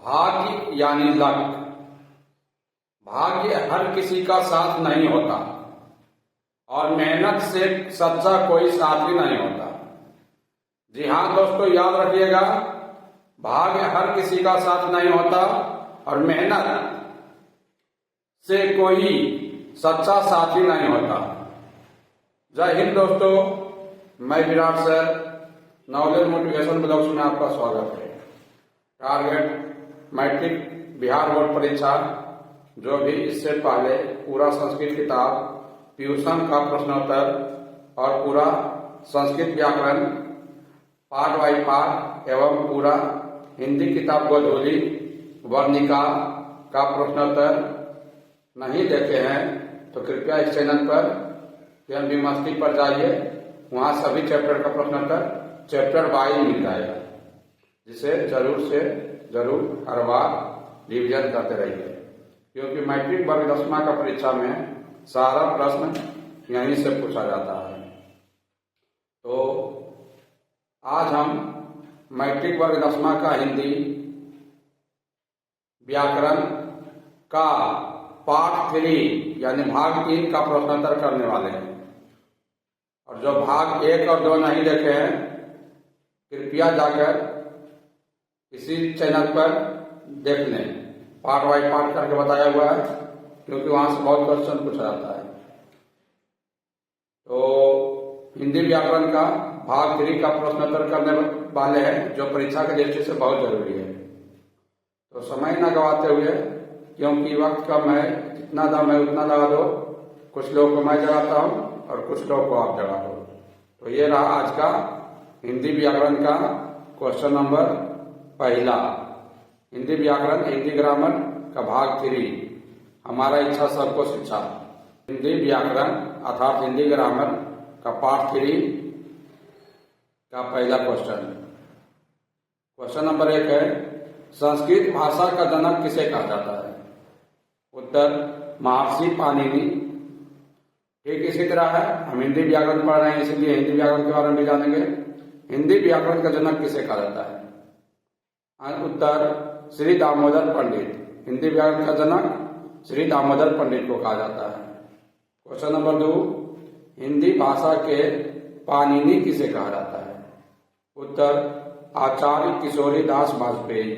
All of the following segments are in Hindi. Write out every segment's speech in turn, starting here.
भाग्य यानी लक। भाग्य हर किसी का साथ नहीं होता और मेहनत से सच्चा कोई साथी नहीं होता। जी हाँ दोस्तों, याद रखिएगा, भाग्य हर किसी का साथ नहीं होता और मेहनत से कोई सच्चा साथी नहीं होता। जय हिंद दोस्तों, मैं Virat sir, knowledge motivation blogs में आपका स्वागत है। टारगेट मैट्रिक बिहार बोर्ड परीक्षा, जो भी इससे पहले पूरा संस्कृत किताब, ट्यूशन का प्रश्नोत्तर और पूरा संस्कृत व्याकरण पार्ट बाई पार्ट एवं पूरा हिंदी किताब गोधूली वर्णिका का प्रश्नोत्तर नहीं देखे हैं तो कृपया इस चैनल पर PMB मस्ती पर जाइए। वहाँ सभी चैप्टर का प्रश्नोत्तर चैप्टर वाइज मिल जाएगा, जिसे जरूर से जरूर हर बार रिविजन करते रहिए, क्योंकि मैट्रिक वर्ग 10वां का परीक्षा में सारा प्रश्न यहीं से पूछा जाता है। तो आज हम मैट्रिक वर्ग 10वां का हिंदी व्याकरण का पार्ट 3 यानी भाग 3 का प्रश्नोत्तर करने वाले हैं। और जो भाग 1 और 2 नहीं देखे हैं, कृपया जाकर इसी चैनल पर देख लें। पार्ट बाई पार्ट करके बताया हुआ है, क्योंकि वहां से बहुत क्वेश्चन पूछा जाता है। तो हिंदी व्याकरण का भाग 3 का प्रश्नोत्तर करने वाले हैं, जो परीक्षा की दृष्टि से बहुत जरूरी है। तो समय न गवाते हुए, क्योंकि वक्त कम है, जितना दम है उतना लगा दो। कुछ लोग को मैं जगाता हूँ और कुछ लोग को आप जगा दो। तो ये रहा आज का हिंदी व्याकरण का क्वेश्चन नंबर 1। हिंदी व्याकरण, हिंदी ग्रामर का भाग 3, हमारा इच्छा सबको शिक्षा। हिंदी व्याकरण अर्थात हिंदी ग्रामर का पार्ट 3 का पहला क्वेश्चन। क्वेश्चन नंबर 1 है, संस्कृत भाषा का जनक किसे कहा जाता है? उत्तर, महर्षि पाणिनि। ठीक इसी तरह है, हम हिंदी व्याकरण पढ़ रहे हैं, इसलिए हिंदी व्याकरण के बारे में भी जानेंगे। हिंदी व्याकरण का जनक किसे कहा जाता है? उत्तर, श्री दामोदर पंडित। हिंदी व्याकरण का जनक श्री दामोदर पंडित को कहा जाता है। क्वेश्चन नंबर 2, हिंदी भाषा के पाणिनि किसे कहा जाता है? उत्तर, आचार्य किशोरी दास वाजपेयी।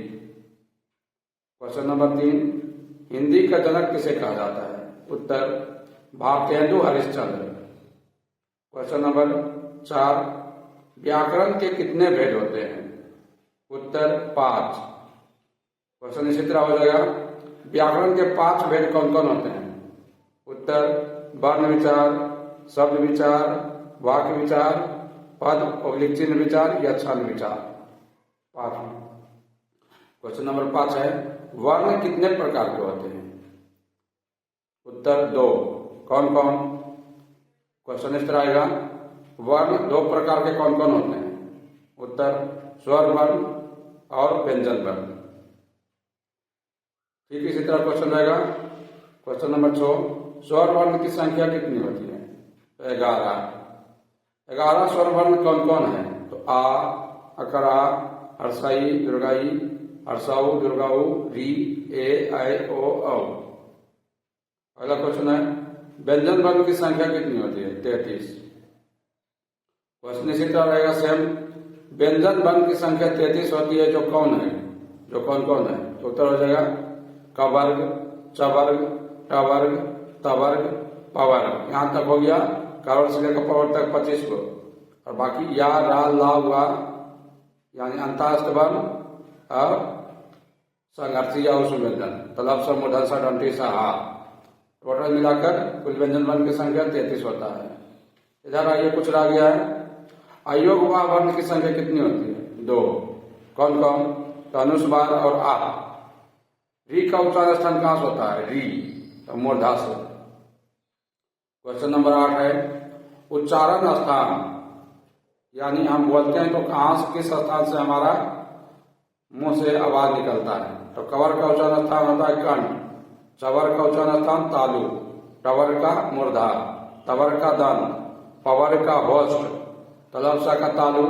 क्वेश्चन नंबर 3, हिंदी का जनक किसे कहा जाता है? उत्तर, भारतेंदु हरिश्चंद्र। क्वेश्चन नंबर 4, व्याकरण के कितने भेद होते हैं? उत्तर, 5। क्वेश्चन इसी तरह हो जाएगा, व्याकरण के 5 भेद कौन कौन होते हैं? उत्तर, वर्ण विचार, शब्द विचार, वाक्य विचार, पद और चिन्ह विचार या छंद विचार। 5। क्वेश्चन नंबर 5 है, वर्ण कितने प्रकार के होते हैं? उत्तर, 2। कौन कौन? क्वेश्चन इस तरह आएगा, वर्ण 2 प्रकार के कौन कौन होते हैं? उत्तर, स्वर वर्ण और व्यंजन वर्ण। ठीक इसी तरह क्वेश्चन रहेगा। क्वेश्चन नंबर 6, स्वर वर्ण की संख्या कितनी होती है? तो 11 स्वर वर्ण कौन कौन है? तो आ, अकरा, हर्षई, दुर्गाई, हर्षाऊ, दुर्गाऊ, री, ए, ऐ, ओ, औ। अगला क्वेश्चन है, व्यंजन वर्ण की संख्या कितनी होती है? 33। क्वेश्चन इसी तरह रहेगा सेम, व्यंजन वर्ण की संख्या 33 होती है, जो कौन है? जो कौन कौन है? तो उत्तर हो जाएगा, कवर्ग, चवर्ग, टवर्ग, तवर्ग, पवर्ग। यहाँ तक हो गया, कवर्ग से लेकर पवर्ग तक 25 को। और बाकी या, रा, ला, वा यानी अंतःस्थ वर्ण और संघर्षी या उष्ण व्यंजन, तलब सा, मूर्धन सा, दंती सा, हा। टोटल मिलाकर कुल व्यंजन वर्ण की संख्या 33 होता है। इधर आइए, कुछ रह गया है, अयोग वा वर्ण की संख्या कितनी होती है? 2। कौन कौन? तो अनुस्वार और आ। री का उच्चारण स्थान कहां से होता है? री, तो मूर्धा से। क्वेश्चन नंबर 8 है, उच्चारण स्थान यानी हम बोलते हैं तो कहां से, किस स्थान से हमारा मुंह से आवाज निकलता है? तो कवर का उच्चारण स्थान होता है कंठ, चवर का उच्चारण स्थान तालु, टवर का मूर्धा, तवर का दंत, पवर का होस्ट, तलब सा का तालु,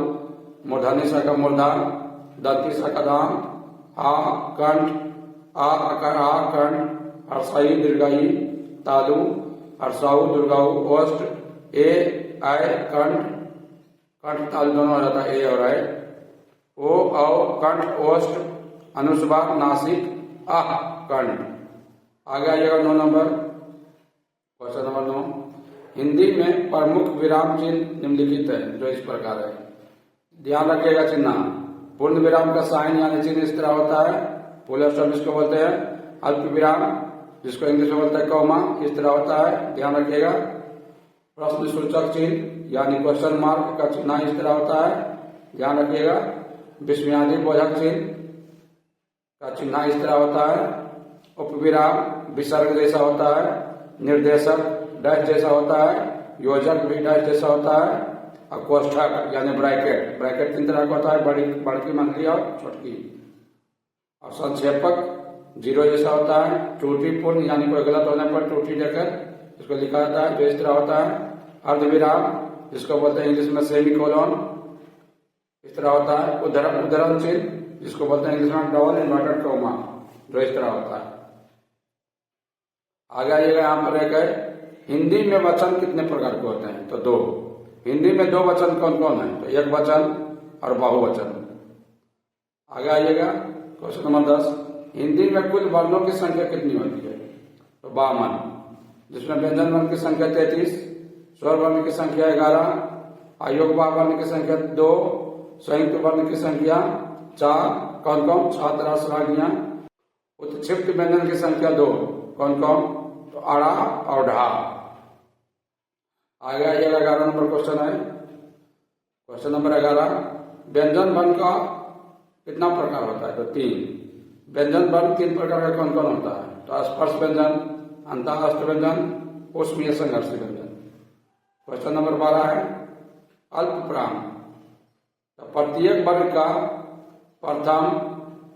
मूर्धनी सा का मूर्धा, दंती सा का दांत, आ कंठ, आ अकार आ कंठ, हर्षाई दीर्घाई तालु, हर्षाऊ दुर्गाऊ ओष्ठ, ए आय कंठ, कंठ तालु दोनों हो जाता है ए और आय, ओ औ कंठ ओष्ठ, अनुस्वार नासिक, आह कंठ। आगे आइएगा 9 नंबर, क्वेश्चन नंबर 9। हिंदी में प्रमुख विराम चिन्ह निम्नलिखित है जो इस प्रकार है। ध्यान रखिएगा चिन्ह, पूर्ण विराम का साइन यानी चिन्ह इस तरह होता है, फुल स्टॉप जिसको बोलते हैं, अल्प विराम जिसको इंग्लिश में बोलते हैं कॉमा, इस तरह होता है, ध्यान रखिएगा। प्रश्न सूचक चिन्ह यानी क्वेश्चन मार्क का चिन्ह इस तरह होता है, ध्यान रखिएगा। विस्मयादि बोधक चिन्ह का चिन्ह इस तरह होता है। उपविराम विसर्ग जैसा होता है, निर्देशक डैश जैसा होता है, योजक भी डैश जैसा होता है, और कोष्ठक यानी ब्रैकेट, ब्रैकेट 3 तरह का होता है, बड़की मंथली और छोटकी। और संक्षेपक जीरो जैसा होता है, त्रुटिपूर्ण यानी कोई गलत होने पर त्रुटि देकर इसको लिखा जाता है जो इस तरह होता है। अर्धविराम जिसको बोलते हैं इंग्लिश में सेमीकोलन, इस तरह होता है। उद्धरण चिन्ह जिसको बोलते हैं इंग्लिश में डबल इन्वर्टेड कॉमा, जो इस तरह होता है। आगे आइएगा, यहाँ पर एक हिंदी में वचन कितने प्रकार के होते हैं, तो 2। हिंदी में 2 वचन कौन कौन है, तो एक वचन और बहुवचन। आगे आइएगा, क्वेश्चन नंबर 10। हिंदी में कुल वर्णों की संख्या कितनी होती है, तो 52, जिसमें व्यंजन वर्ण की संख्या 33, स्वर वर्ण की संख्या 11, अयोगवाह वर्ण की संख्या 2, संयुक्त वर्ण की संख्या 4, कौन कौन, छात्रा श्रागियां। उत्क्षिप्त व्यंजन की संख्या 2, कौन कौन, तो अड़ा और ढा। आगे आइएगा 11 नंबर क्वेश्चन है, क्वेश्चन नंबर 11। व्यंजन वर्ण का कितना प्रकार होता है, तो 3। व्यंजन वर्ण 3 प्रकार का कौन कौन होता है, तो स्पर्श व्यंजन, अंतःस्थ व्यंजन, ऊष्मीय संघर्षी व्यंजन। क्वेश्चन नंबर 12 है अल्प प्राण, तो प्रत्येक वर्ग का प्रथम,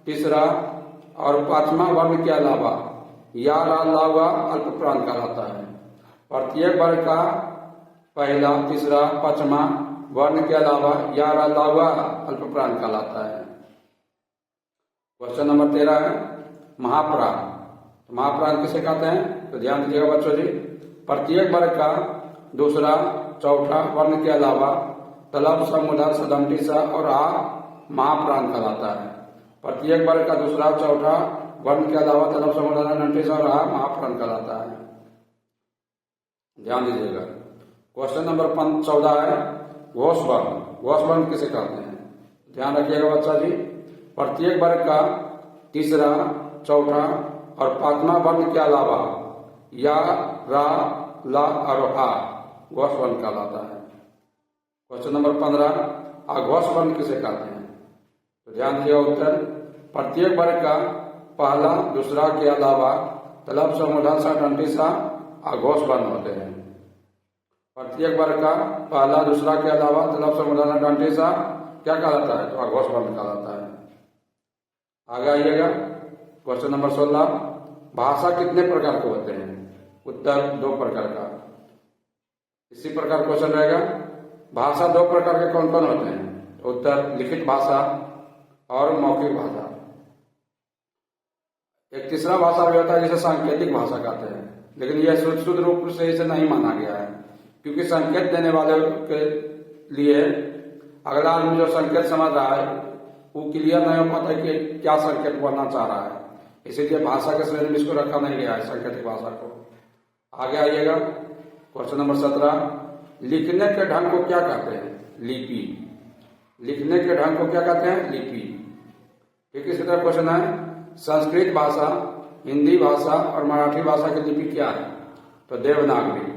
तीसरा और 5वां वर्ण के अलावा या लावा अल्प प्राण कहलाता है। प्रत्येक वर्ग का पहला, तीसरा, 5वां वर्ण के अलावा या लावा अल्प प्राण कहलाता है। क्वेश्चन नंबर 13 है महाप्राण, तो महाप्राण किसे कहते हैं, तो ध्यान दीजिएगा बच्चों जी। प्रत्येक वर्ग का दूसरा, चौथा वर्ण के अलावा तलब, समुदर, सदमटी सा और आ महाप्राण कहलाता है। प्रत्येक वर्ग का दूसरा, चौथा वर्ण के अलावा तलब, समुदर, सदमटी सा और आ महाप्राण कहलाता है, ध्यान दीजिएगा। क्वेश्चन नंबर 14 है घोष वर्ण, घोष वर्ण किसे कहते हैं, ध्यान रखिएगा बच्चा जी। प्रत्येक वर्ग का तीसरा, चौथा और 5वां वर्ण के अलावा या, रा, ला और हा घोष वर्ण कहलाता है। क्वेश्चन नंबर 15 अघोष वर्ण किसे कहते हैं, तो ध्यान दिएगा उत्तर। प्रत्येक वर्ग का पहला, दूसरा के अलावा तलब, समुदान सा, डंटी सा अघोष वर्ण होते हैं। प्रत्येक वर्ग का पहला, दूसरा के अलावा तलब, समुदान, डंटी सा क्या कहलाता है, तो अघोष वर्ण कहलाता है। आगे आइएगा, क्वेश्चन नंबर 16 भाषा कितने प्रकार के होते हैं, उत्तर 2 प्रकार का। इसी प्रकार क्वेश्चन रहेगा भाषा 2 प्रकार के कौन कौन होते हैं, तो उत्तर लिखित भाषा और मौखिक भाषा। एक तीसरा भाषा भी होता है जिसे सांकेतिक भाषा कहते हैं, लेकिन यह शुद्ध रूप से इसे नहीं माना गया है, क्योंकि संकेत देने वाले के लिए अगला आदमी जो संकेत समझ रहा है वो क्लियर नहीं हो पाता है कि क्या संकेत बोलना चाह रहा है, इसीलिए भाषा के श्रेणी में इसको रखा नहीं गया है सांकेतिक भाषा को। आगे आइएगा, क्वेश्चन नंबर 17 लिखने के ढंग को क्या कहते हैं, लिपि। लिखने के ढंग को क्या कहते हैं, लिपि। ठीक, इसी तरह क्वेश्चन है संस्कृत भाषा, हिंदी भाषा और मराठी भाषा की लिपि क्या है, तो देवनागरी।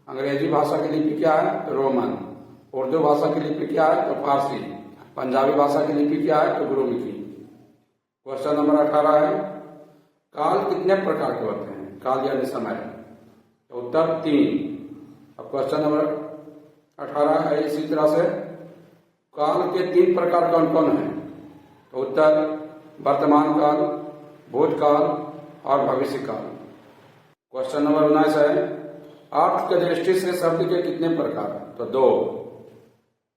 अंग्रेजी भाषा की लिपि क्या है, तो रोमन। उर्दू भाषा की लिपि क्या है, तो फारसी। पंजाबी भाषा की लिपि क्या है, तो गुरुमुखी। क्वेश्चन नंबर 18 है काल कितने प्रकार के होते हैं, काल यानी समय, तो उत्तर 3। अब क्वेश्चन नंबर 18 है इसी तरह से काल के 3 प्रकार कौन कौन है, तो उत्तर वर्तमान काल, भूतकाल और भविष्य काल। क्वेश्चन नंबर 19 है अर्थ की दृष्टि से शब्द के कितने प्रकार, तो 2।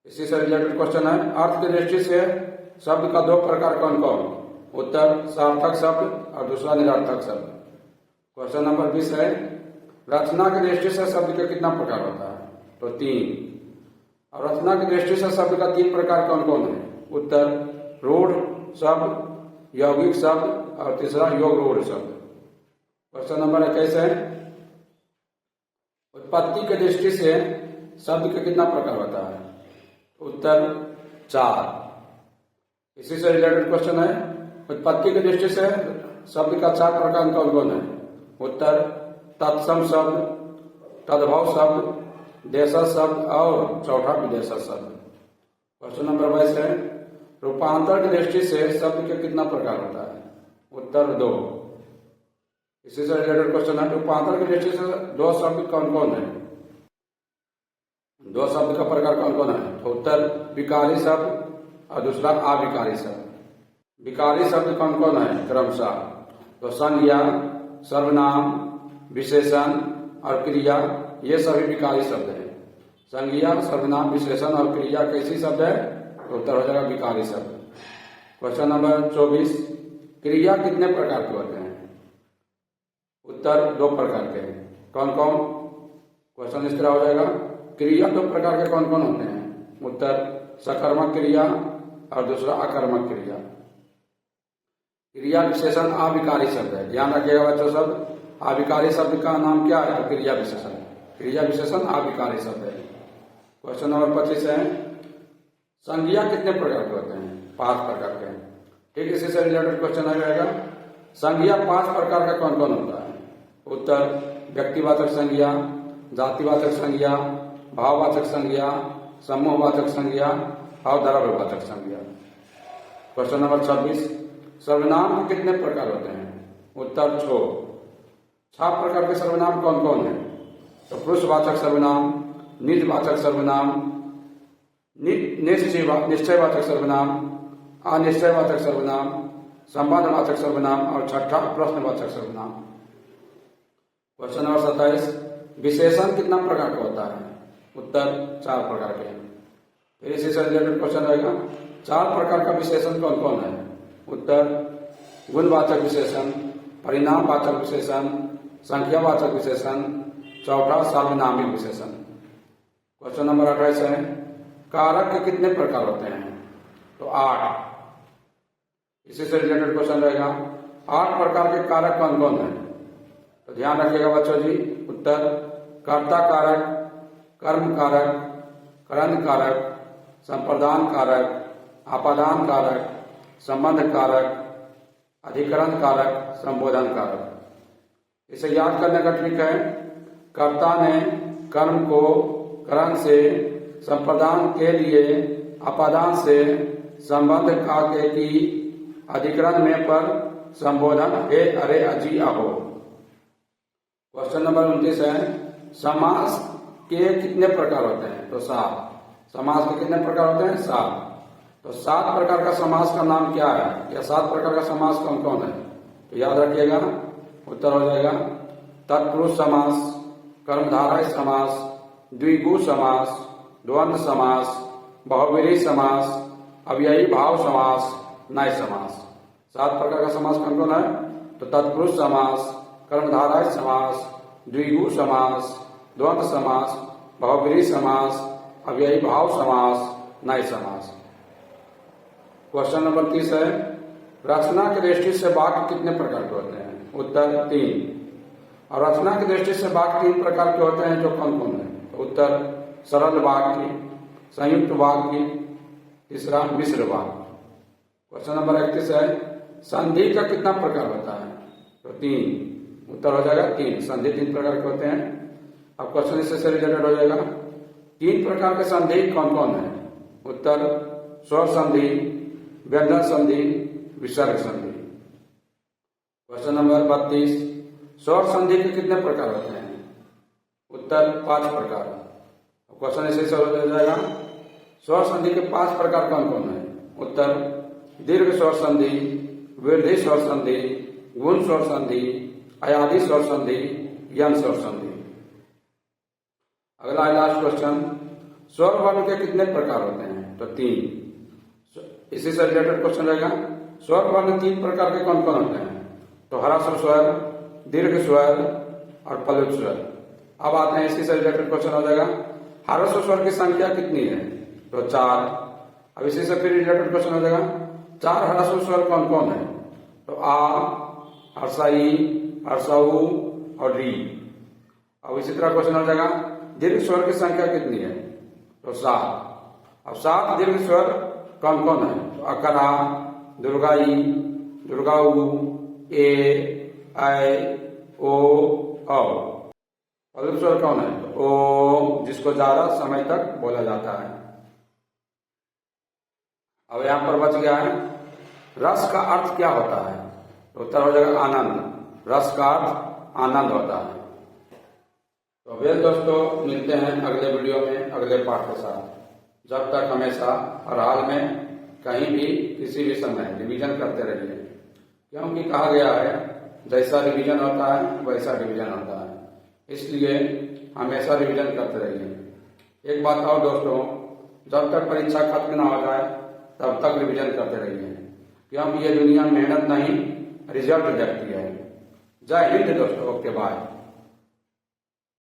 इसी से रिलेटेड क्वेश्चन है अर्थ की दृष्टि से शब्द का 2 प्रकार कौन कौन, उत्तर सार्थक शब्द और दूसरा निरर्थक शब्द। क्वेश्चन नंबर 20 है, रचना की दृष्टि से शब्द का कितना प्रकार होता है? तो 3। और रचना की दृष्टि से शब्द का 3 प्रकार कौन कौन है? उत्तर रूढ़ शब्द, यौगिक शब्द और तीसरा योग रूढ़ शब्द। क्वेश्चन नंबर 21 है, उत्पत्ति की दृष्टि से शब्द का कितना प्रकार होता है? उत्तर 4। इसी से रिलेटेड क्वेश्चन है, उत्पत्ति की दृष्टि से शब्द का 4 प्रकार कौन कौन है? उत्तर तत्सम शब्द, तद्भव शब्द, देशज शब्द और चौथा विदेशज शब्द। क्वेश्चन नंबर 22 है, रूपांतर की दृष्टि से शब्द के कितना प्रकार होता है? उत्तर 2। इसी से रिलेटेड क्वेश्चन है, रूपांतर की दृष्टि से 2 शब्द कौन कौन है? 2 शब्द का प्रकार कौन कौन है? तो उत्तर विकारी शब्द और दूसरा अविकारी शब्द। विकारी शब्द कौन कौन है क्रमशः? तो संज्ञा, सर्वनाम, विशेषण और क्रिया, ये सभी विकारी शब्द हैं। संज्ञा, सर्वनाम, विशेषण और क्रिया कैसी शब्द है? तो उत्तर हो जाएगा विकारी शब्द। क्वेश्चन नंबर 24, क्रिया कितने प्रकार के होते हैं? उत्तर 2 प्रकार के हैं। कौन कौन? क्वेश्चन इस तरह हो जाएगा, क्रिया 2 प्रकार के कौन कौन होते हैं? उत्तर सकर्मक क्रिया और दूसरा अकर्मक क्रिया। क्रिया विशेषण अविकारी शब्द है, ध्यान रखिएगा बच्चों सब। अविकारी शब्द का नाम क्या है? तो क्रिया विशेषण। क्रिया विशेषण अविकारी शब्द है। क्वेश्चन नंबर 25 है, संज्ञा कितने प्रकार के होते हैं? 5 प्रकार के हैं। ठीक, इसी से रिलेटेड क्वेश्चन आ जाएगा, संज्ञा 5 प्रकार का कौन कौन होता है? उत्तर व्यक्तिवाचक संज्ञा, जातिवाचक संज्ञा, भाववाचक संज्ञा, समूहवाचक संज्ञा और द्रव्यवाचक संज्ञा। क्वेश्चन नंबर 26, सर्वनाम के कितने प्रकार होते हैं? उत्तर 6 प्रकार के सर्वनाम कौन कौन है? तो पुरुषवाचक सर्वनाम, निजवाचक सर्वनाम, निश्चयवाचक सर्वनाम, अनिश्चयवाचक सर्वनाम, संबंधवाचक सर्वनाम और छठा प्रश्नवाचक सर्वनाम। क्वेश्चन नंबर 27, विशेषण कितना प्रकार का होता है? उत्तर 4 प्रकार के हैं। फिर इसी से रिलेटेड क्वेश्चन रहेगा, 4 प्रकार का विशेषण कौन कौन है? उत्तर गुणवाचक विशेषण, परिणामवाचक विशेषण, संख्यावाचक विशेषण, चौथा सार्वनामिक विशेषण। क्वेश्चन नंबर 28 है, कारक के कितने प्रकार होते हैं? तो 8। इसी से रिलेटेड क्वेश्चन रहेगा, 8 प्रकार के कारक कौन कौन है? तो ध्यान रखिएगा बच्चों जी, उत्तर कर्ता कारक, कर्म कारक, करण कारक, संप्रदान कारक, आपादान कारक, संबंध कारक, अधिकरण कारक, संबोधन कारक। इसे याद करने का ट्रिक है, कर्ता ने कर्म को करण से, संप्रदान के लिए आपादान से, संबंध का के की, अधिकरण में पर, संबोधन हे अरे अजी आहो। क्वेश्चन नंबर 29 है, समास के कितने प्रकार होते हैं? तो 7। समास के कितने प्रकार होते हैं? 7। तो 7 प्रकार का समास का नाम क्या है, या 7 प्रकार का समास कौन कौन है? तो याद रखिएगा, उत्तर हो जाएगा तत्पुरुष समास, कर्मधारय समास, द्विगु समास, द्वंद्व समास, बहुव्रीहि समास, अव्ययी भाव समास, नय समास। 7 प्रकार का समास कौन कौन है? तो तत्पुरुष समास, कर्मधारय समास, द्विगु समास, द्वंद्व समास, बहुव्रीहि समास, अव्ययी भाव समास, नय समास। क्वेश्चन नंबर 30 है, रचना की दृष्टि से वाक्य कितने प्रकार के होते हैं? उत्तर 3। और रचना की दृष्टि से वाक्य 3 प्रकार के होते हैं, जो कौन कौन है? तो उत्तर सरल वाक्य, संयुक्त वाक्य, तीसरा मिश्र वाक्य। क्वेश्चन नंबर 31 है, संधि का कितना प्रकार होता है? तो 3। उत्तर हो जाएगा 3। संधि 3 प्रकार के होते हैं। अब क्वेश्चन इससे रिलेटेड हो जाएगा, 3 प्रकार के संधि कौन कौन है? उत्तर स्वर संधि, व्यंजन संधि, विसर्ग संधि। क्वेश्चन नंबर 32, स्वर संधि के कितने प्रकार होते हैं? उत्तर 5 प्रकार। क्वेश्चन इसी से हो जाएगा, स्वर संधि के 5 प्रकार कौन कौन है? उत्तर दीर्घ स्वर संधि, वृद्धि स्वर संधि, गुण स्वर संधि, अयादि स्वर संधि, यन स्वर संधि। अगला है लास्ट क्वेश्चन, स्वर वर्ण के कितने प्रकार होते हैं? तो 3। इसी से रिलेटेड क्वेश्चन रहेगा, स्वर वर्ण 3 प्रकार के कौन कौन होते हैं? तो ह्रस्व स्वर, दीर्घ स्वर और प्लुत स्वर। अब आते हैं इसी से रिलेटेड क्वेश्चन हो जाएगा, ह्रस्व स्वर की संख्या कितनी है? तो 4। अब इसी से फिर रिलेटेड क्वेश्चन हो जाएगा, 4 ह्रस्व स्वर कौन कौन है? तो आ, हर्षाई, हर्षऊ और री। अब इसी तरह क्वेश्चन हो जाएगा, दीर्घ स्वर की संख्या कितनी है? तो 7। अब 7 दीर्घ स्वर कौन कौन है? तो अकरा, दुर्गाई, दुर्गाऊ, ए, ऐ, ओ, औ। प्लुत स्वर कौन है? तो ओ, जिसको ज्यादा समय तक बोला जाता है। अब यहां पर बच गया है, रस का अर्थ क्या होता है? तो उत्तर हो जाएगा आनंद। रस का अर्थ आनंद होता है। तो वेल दोस्तों, मिलते हैं अगले वीडियो में अगले पाठ के साथ। जब तक हमेशा हर हाल में कहीं भी किसी भी समय रिवीजन करते रहिए, क्योंकि कहा गया है जैसा रिवीजन होता है वैसा डिवीजन होता है, इसलिए हमेशा रिवीजन करते रहिए। एक बात और दोस्तों, जब तक परीक्षा खत्म ना हो जाए तब तक रिवीजन करते रहिए, क्योंकि ये दुनिया मेहनत नहीं रिजल्ट देखती है। जय हिंद दोस्तों, ओके बाय।